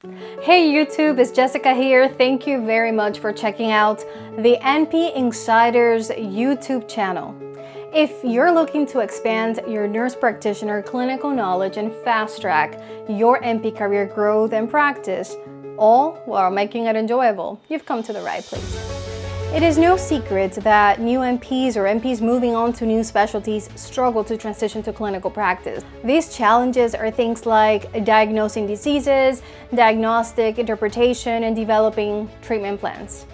Hey YouTube, it's Jessica here. Thank you very much for checking out the NP Insiders YouTube channel. If you're looking to expand your nurse practitioner clinical knowledge and fast track your NP career growth and practice, all while making it enjoyable, you've come to the right place. It is no secret that new NPs or NPs moving on to new specialties struggle to transition to clinical practice. These challenges are things like diagnosing diseases, diagnostic interpretation, and developing treatment plans.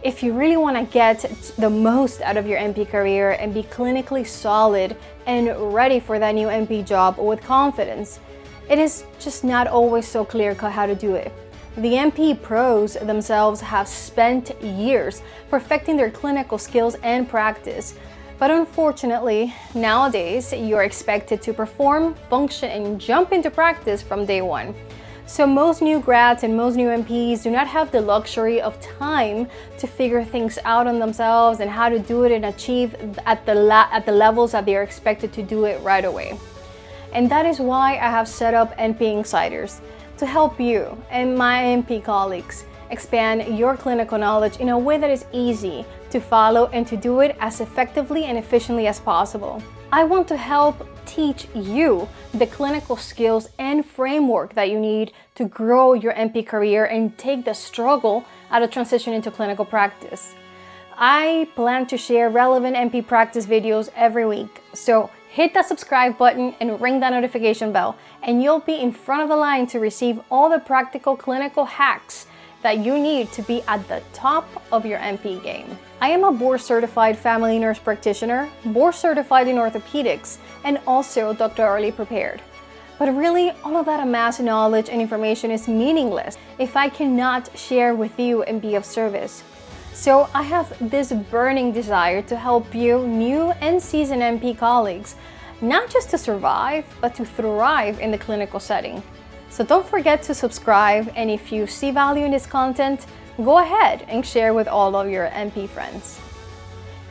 If you really want to get the most out of your NP career and be clinically solid and ready for that new NP job with confidence, it is just not always so clear-cut how to do it. The NP pros themselves have spent years perfecting their clinical skills and practice, but unfortunately, nowadays, you're expected to perform, function, and jump into practice from day one. So most new grads and most new NPs do not have the luxury of time to figure things out on themselves and how to do it and achieve at the levels that they are expected to do it right away. And that is why I have set up NP Insiders, to help you and my NP colleagues expand your clinical knowledge in a way that is easy to follow and to do it as effectively and efficiently as possible. I want to help teach you the clinical skills and framework that you need to grow your NP career and take the struggle out of transition into clinical practice. I plan to share relevant NP practice videos every week, so hit that subscribe button and ring that notification bell, and you'll be in front of the line to receive all the practical clinical hacks that you need to be at the top of your NP game. I am a board-certified family nurse practitioner, board-certified in orthopedics, and also doctorally prepared. But really, all of that amassed knowledge and information is meaningless if I cannot share with you and be of service. So I have this burning desire to help you, new and seasoned NP colleagues, not just to survive, but to thrive in the clinical setting. So don't forget to subscribe, and if you see value in this content, go ahead and share with all of your NP friends.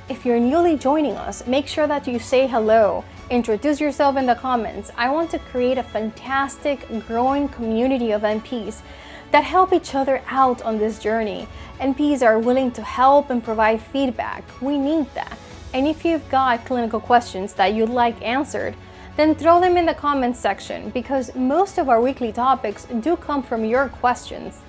If you're newly joining us, make sure that you say hello, introduce yourself in the comments. I want to create a fantastic, growing community of NPs that help each other out on this journey. NPs are willing to help and provide feedback. We need that. And if you've got clinical questions that you'd like answered, then throw them in the comments section, because most of our weekly topics do come from your questions.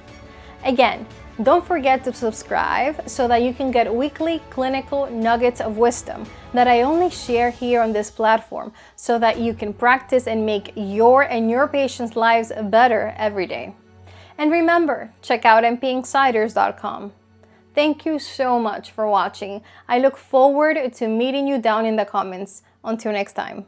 Again, don't forget to subscribe so that you can get weekly clinical nuggets of wisdom that I only share here on this platform, so that you can practice and make your and your patients' lives better every day. And remember, check out npinsiders.com. Thank you so much for watching. I look forward to meeting you down in the comments. Until next time.